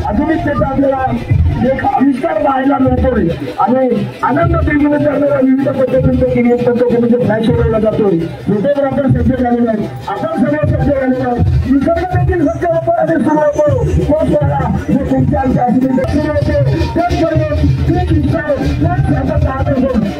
अजूनच त्याचा आपल्याला एक आविष्कार पाहायला मिळतोय आणि आनंद निर्माण करणाऱ्या विविध पद्धतींपैकी एक पद्धती म्हणजे फ्लॅश उडवला जातोय. फोटोग्राफर सज्ज झालेला आहे, आपण सर्व सज्ज झालेला आहे, निसर्ग देखील सज्ज होतो आणि सुरू होतो. तो सोहळा जो तुमच्या सुरू होतो त्याचबरोबर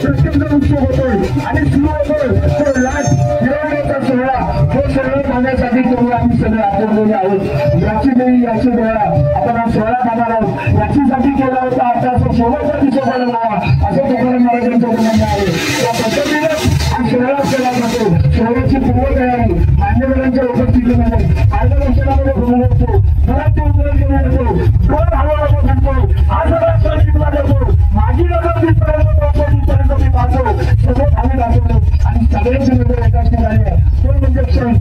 प्रत्येकजण उत्सुक होतोय आणि सुरू होतोय तो लाट मिरवण्याचा सोहळा. तो सोहळा पाहण्यासाठी तेव्हा आम्ही सगळे आतुरलेले आहोत. याची देवी याची डोळा आपण हा सोहळा पाहणार आहोत. याचीसाठी केला होता आता असं सोहळ्यासाठी सोहळा लावा असं तुकाराम महाराजांचं म्हणणं आहे. त्या पद्धतीने हा सोहळा केला जातो. सोहळ्याची पूर्वतयारी मान्यवरांच्या उपस्थितीमध्ये मार्गदर्शनामध्ये होणार असतो. मराठी उद्योग केला जातो. दोन हवा सांगतो हा सगळा सण जिंकला जातो. माझी नजर जिथपर्यंत पोहोचतो तिथपर्यंत मी पाहतो सगळं आम्ही दाखवतो आणि सगळ्यांची नजर एकाच ठिकाणी आहे. तो म्हणजे क्षण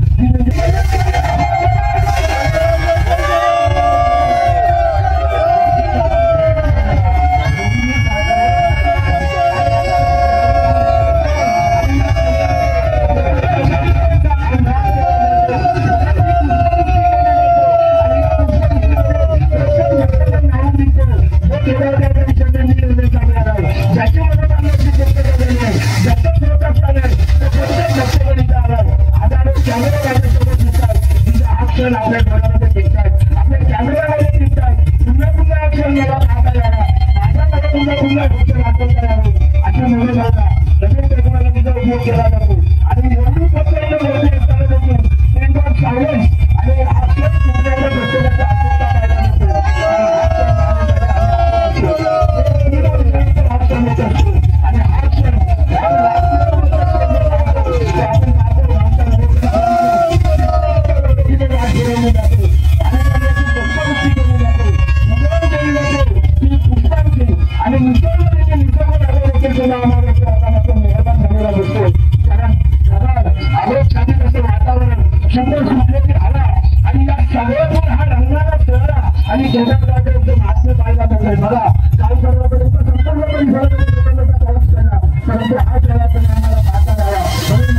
आपल्या डोळ्यामध्ये दिसतात, आपल्या कॅमेऱ्यामध्ये दिसतात. पुन्हा पुन्हा अक्षर मला पाहता यावा, माझ्याकडे पुन्हा पुन्हा गोष्ट दाखवता यावं अशा मनोभावना नवीन टेक्नॉलॉजीचा उपयोग केला जातो. आणि एवढी पद्धतीने मोठी असताना देखील स्क्रीनवर सायलेन्स आणि अक्षर कुठल्याच्या प्रत्येकाचा आत्मता पाहायला मिळतो. आणि हा क्षण आणि केदारनाथाचं महात्म्य पाहायला मिळतंय. मला काल सर्वांपर्यंत संपूर्ण परिसरामध्ये पाऊस पडला, परंतु हा जगाचा आम्हाला पाहता यावा म्हणून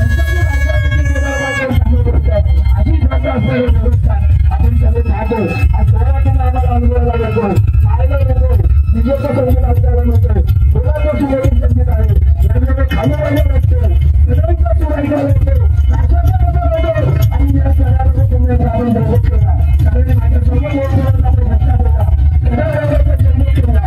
अशी जागा असलेली व्यवस्था आपण सगळे पाहतो. हा सोहळ्यातून आम्हाला अनुभवायला मिळतो, पाहायला मिळतो. विजेचं संगीत आपल्याला मिळतंय, फुलाचं सुगंधित संगीत आहे, वेगवेगळे खाण्यावाले असते, सगळ्यांचा सुराईला मिळतो, नाश्याचा मिळतो. आणि या सणामध्ये तुम्ही आपण बघत केला सगळ्यांनी माझ्या सर्व गोष्टींना आपण लक्षात ठेवा. सगळ्या जन्म केला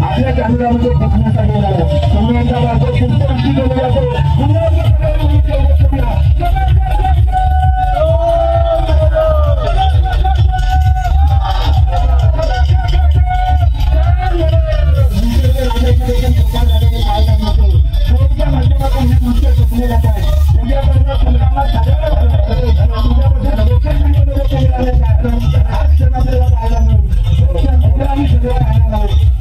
आपल्या कॅमेऱ्यामध्ये दिसण्यासाठी पाहायला मिळेल.